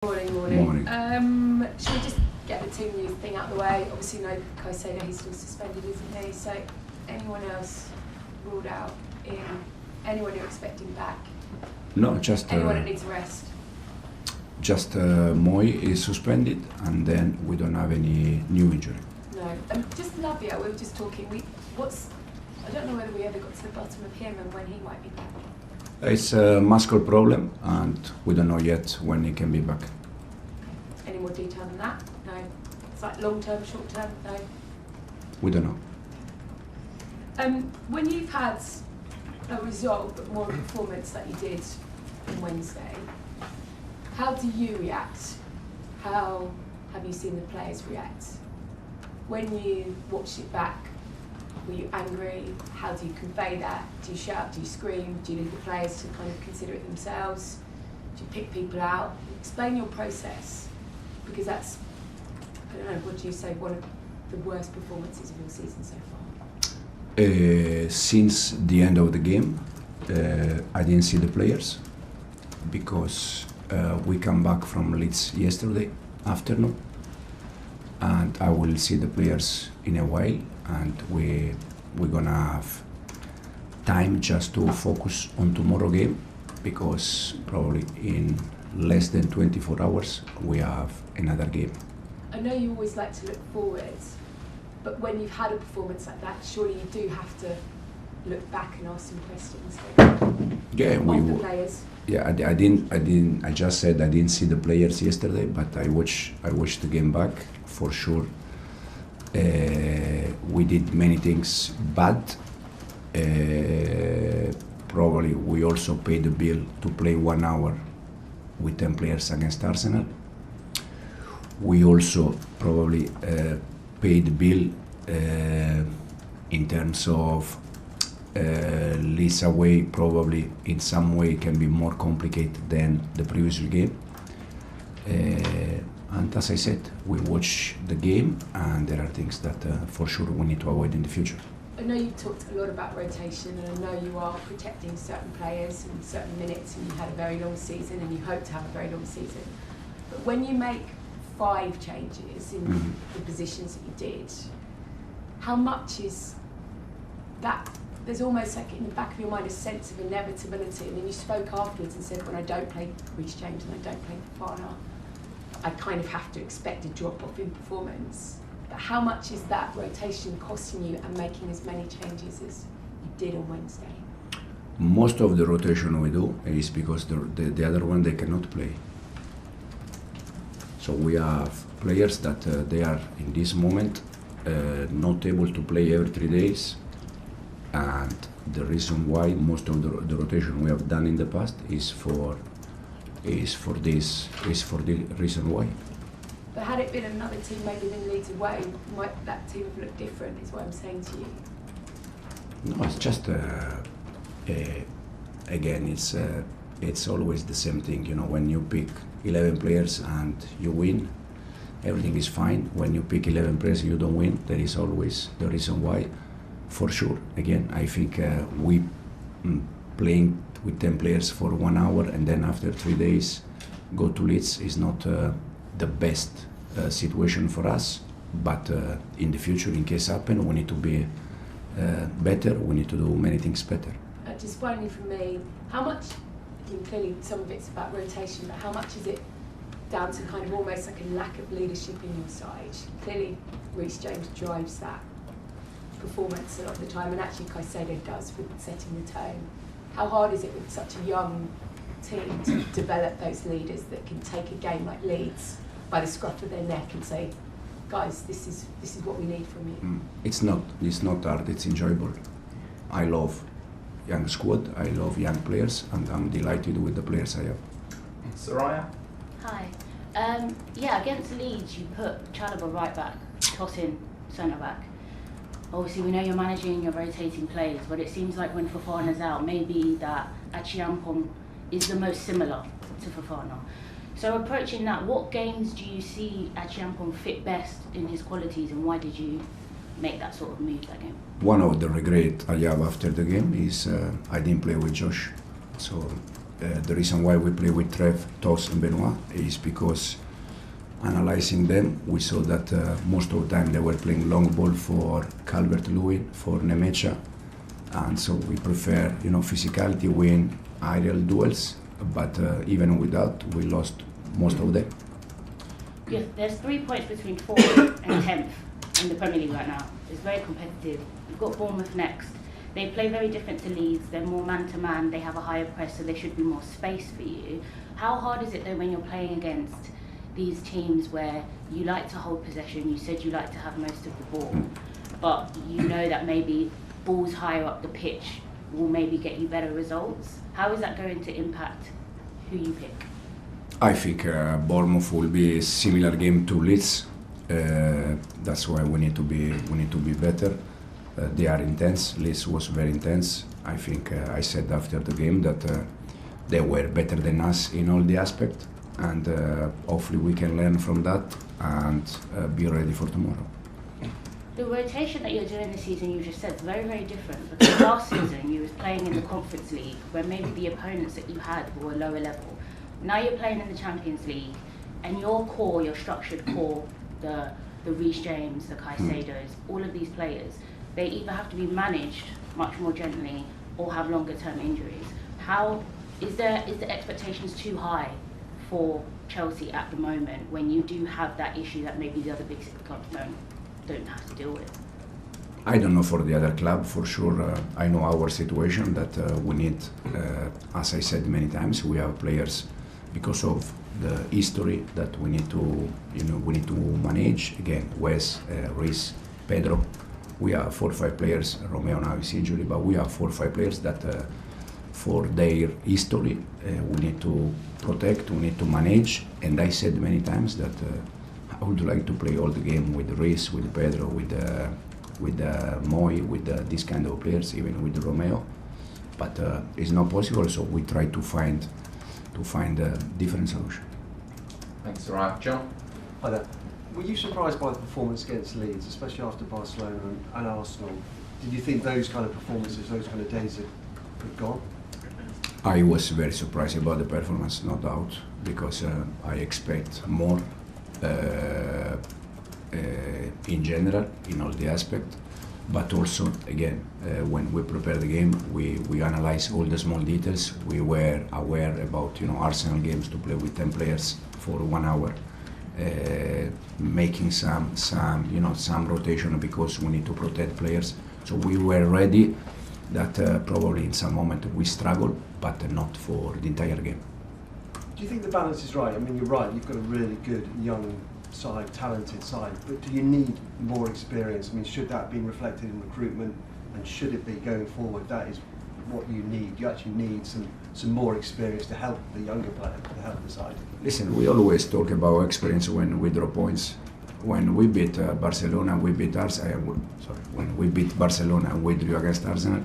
Morning. Should we just get the team news thing out of the way? Obviously, no Caicedo, he's still suspended, isn't he? So, anyone else ruled out? Anyone you're expecting back? No, just anyone that needs a rest? Just Moy is suspended, and then we don't have any new injury. No, just Lavia. We were just talking. I don't know whether we ever got to the bottom of him and when he might be back. It's a muscle problem, and we don't know yet when he can be back. Any more detail than that? No. It's like long term, short term? No. We don't know. When you've had a result, but more a performance that you did on Wednesday, how do you react? How have you seen the players react? When you watched it back, were you angry? How do you convey that? Do you shout? Do you scream? Do you leave the players to kind of consider it themselves? Do you pick people out? Explain your process, because that's, I don't know, what do you say, one of the worst performances of your season so far? Since the end of the game, I didn't see the players because we come back from Leeds yesterday afternoon, and I will see the players in a while, and we're gonna have time just to focus on tomorrow game, because probably in less than 24 hours we have another game. I know you always like to look forward, but when you've had a performance like that, surely you do have to look back and ask some questions. Yeah, of the players. Yeah, I didn't. I just said I didn't see the players yesterday, but I watched the game back for sure. We did many things bad. Probably we also paid the bill to play 1 hour with 10 players against Arsenal. We also probably paid the bill in terms of Leeds away. Probably in some way can be more complicated than the previous game. And as I said, we watch the game, and there are things that for sure we need to avoid in the future. I know you talked a lot about rotation, and I know you are protecting certain players and certain minutes, and you had a very long season, and you hope to have a very long season. But when you make 5 changes in the positions that you did, how much is that? There's almost like in the back of your mind a sense of inevitability, and then you spoke afterwards and said, when I don't play Reece James and I don't play Fofana, I kind of have to expect a drop off in performance. But how much is that rotation costing you and making as many changes as you did on Wednesday? Most of the rotation we do is because the other one they cannot play. So we have players that they are in this moment not able to play every 3 days, and the reason why most of the rotation we have done in the past is for the reason why. But had it been another team, maybe than Leeds away, might that team have looked different, is what I'm saying to you? No, it's just again, it's always the same thing. You know, when you pick 11 players and you win, everything is fine. When you pick 11 players and you don't win, there is always the reason why. For sure, again, I think we playing with 10 players for 1 hour and then after 3 days go to Leeds is not the best situation for us. But in the future, in case happen, we need to be better. We need to do many things better. Just finally from me, how much? I mean, clearly some of it's about rotation, but how much is it down to kind of almost like a lack of leadership in your side? Clearly, Reece James drives that performance a lot of the time, and actually Caicedo does with setting the tone. How hard is it with such a young team to develop those leaders that can take a game like Leeds by the scruff of their neck and say, guys, this is what we need from you? It's not hard, it's enjoyable. I love young squad, I love young players, and I'm delighted with the players I have. Soraya? Hi. Yeah, against Leeds you put Chalobah right back, Tosin centre back. Obviously we know you're managing your rotating players, but it seems like when Fofana's out, maybe that Acheampong is the most similar to Fofana. So approaching that, what games do you see Acheampong fit best in his qualities, and why did you make that sort of move that game? One of the regrets I have after the game is I didn't play with Josh. So The reason why we play with Trev, Tos and Benoit is because analyzing them, we saw that most of the time they were playing long ball for Calvert-Lewin, for Nemecha, and so we prefer, physicality, win aerial duels, but even with that, we lost most of them. Yes, there's 3 points between 4th and 10th in the Premier League right now. It's very competitive. You've got Bournemouth next. They play very different to Leeds. They're more man-to-man. They have a higher press, so there should be more space for you. How hard is it, though, when you're playing against these teams where you like to hold possession, you said you like to have most of the ball, but you know that maybe balls higher up the pitch will maybe get you better results? How is that going to impact who you pick? I think Bournemouth will be a similar game to Leeds. That's why we need to be better. They are intense. Leeds was very intense. I think I said after the game that they were better than us in all the aspects, and hopefully we can learn from that and be ready for tomorrow. The rotation that you're doing this season, you just said, is very, very different. Because last season you was playing in the Conference League, where maybe the opponents that you had were lower level. Now you're playing in the Champions League, and your core, your structured core, the Reece James, the Caicedos, all of these players, they either have to be managed much more gently or have longer term injuries. How is the expectations too high for Chelsea at the moment when you do have that issue that maybe the other big six clubs don't have to deal with? I don't know for the other club, for sure. I know our situation that we need, as I said many times, we have players because of the history that we need to manage. Again, Wes, Reece, Pedro. We have 4 or 5 players. Romeo now is injured, but we have 4 or 5 players that, for their history, we need to protect. We need to manage. And I said many times that I would like to play all the game with Reece, with Pedro, with Moy, with these kind of players, even with Romeo. But it's not possible. So we try to find a different solution. Thanks, all right, John. Hi there. Were you surprised by the performance against Leeds, especially after Barcelona and Arsenal? Did you think those kind of performances, those kind of days had gone? I was very surprised about the performance, no doubt, because I expect more in general, in all the aspects. But also, again, when we prepare the game, we analyze all the small details. We were aware about Arsenal games to play with 10 players for 1 hour. Making some rotation because we need to protect players. So we were ready. That probably in some moment we struggle, but not for the entire game. Do you think the balance is right? I mean, you're right. You've got a really good young side, talented side, but do you need more experience? I mean, should that be reflected in recruitment, and should it be going forward? That is what you need. You actually need some more experience to help the younger player, to help the side. Listen, we always talk about experience when we draw points. When we beat Barcelona, when we beat Barcelona, we drew against Arsenal.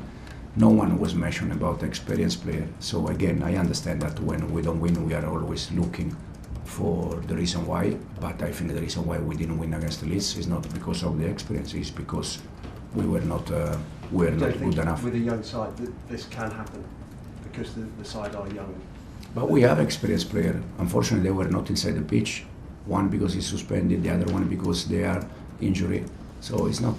No one was mentioned about experienced player. So again, I understand that when we don't win, we are always looking for the reason why. But I think the reason why we didn't win against the Leeds is not because of the experience. It's because we were not good enough. With a young side, that this can happen because the side are young. But we have experienced players. Unfortunately, they were not inside the pitch. One because he's suspended, the other one because they are injured. So it's not.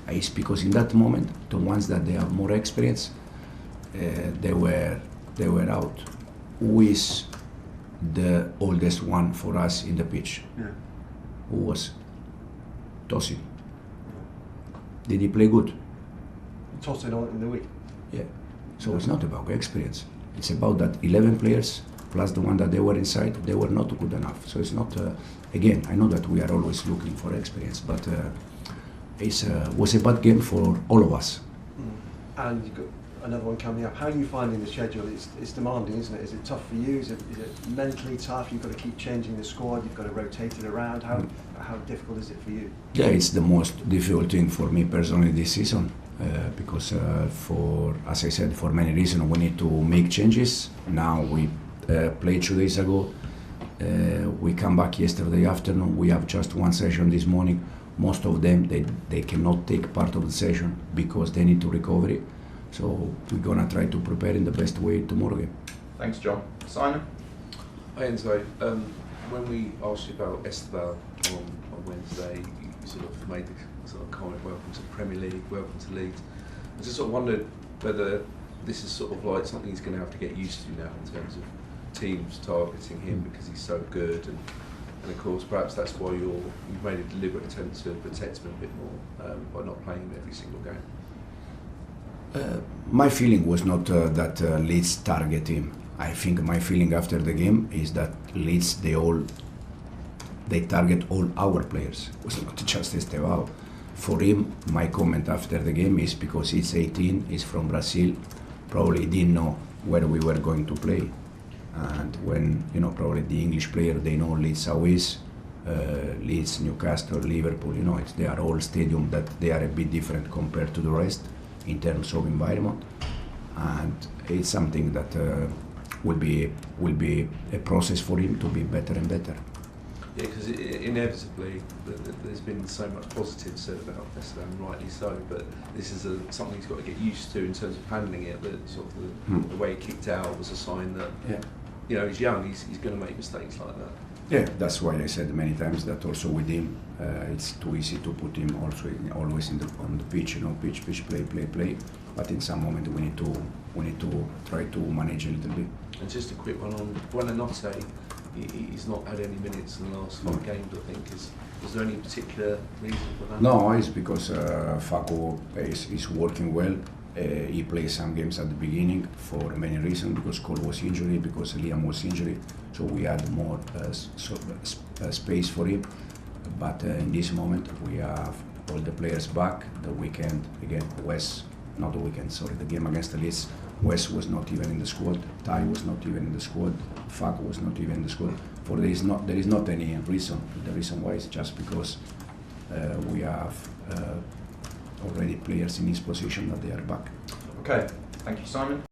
It's because in that moment, the ones that they have more experience, they were out. Who is the oldest one for us in the pitch? Yeah. Who was? Tosin. Did he play good? Tosin on in the week. Yeah. So it's not about experience. It's about that 11 players plus the one that they were inside, they were not good enough. So it's not. Again, I know that we are always looking for experience, but it was a bad game for all of us. And you've got another one coming up. How are you finding the schedule? It's demanding, isn't it? Is it tough for you? Is it mentally tough? You've got to keep changing the squad. You've got to rotate it around. How difficult is it for you? Yeah, it's the most difficult thing for me personally this season because, as I said, for many reasons we need to make changes. Now we played 2 days ago. We come back yesterday afternoon. We have just one session this morning. Most of them they cannot take part of the session because they need to recover. So we're gonna try to prepare in the best way tomorrow game. Thanks, John. Simon? Hi Enzo, when we asked you about Esteban on Wednesday, you sort of made the sort of comment, welcome to the Premier League, welcome to Leeds. I just sort of wondered whether this is sort of like something he's going to have to get used to now in terms of teams targeting him because he's so good, and of course perhaps that's why you've made a deliberate attempt to protect him a bit more by not playing him every single game. My feeling was not that Leeds target him. I think my feeling after the game is that Leeds they target all our players. It was not just Esteban. For him, my comment after the game is because he's 18, he's from Brazil, probably didn't know where we were going to play. And when, probably the English player, they know Leeds how is, Leeds, Newcastle, Liverpool, they are all stadiums that they are a bit different compared to the rest in terms of environment. And it's something that will be a process for him to be better and better. Yeah, because inevitably there's been so much positive said about Esteban, rightly so, but this is something he's got to get used to in terms of handling it. That sort of the way he kicked out was a sign that he's young, he's going to make mistakes like that. Yeah, that's why I said many times that also with him, it's too easy to put him also always on the pitch, pitch, play. But in some moment we need to try to manage a little bit. And just a quick one on Buonanotte. He's not had any minutes in the last 5 games, I think. Is there any particular reason for that? No, it's because Facu is working well. He played some games at the beginning for many reasons, because Cole was injured, because Liam was injured, so we had more space for him. But in this moment we have all the players back. The weekend again, the game against the Leeds, West was not even in the squad, Ty was not even in the squad, Facu was not even in the squad. There is not any reason. The reason why is just because we have already players in his position that they are back. Okay, thank you, Simon.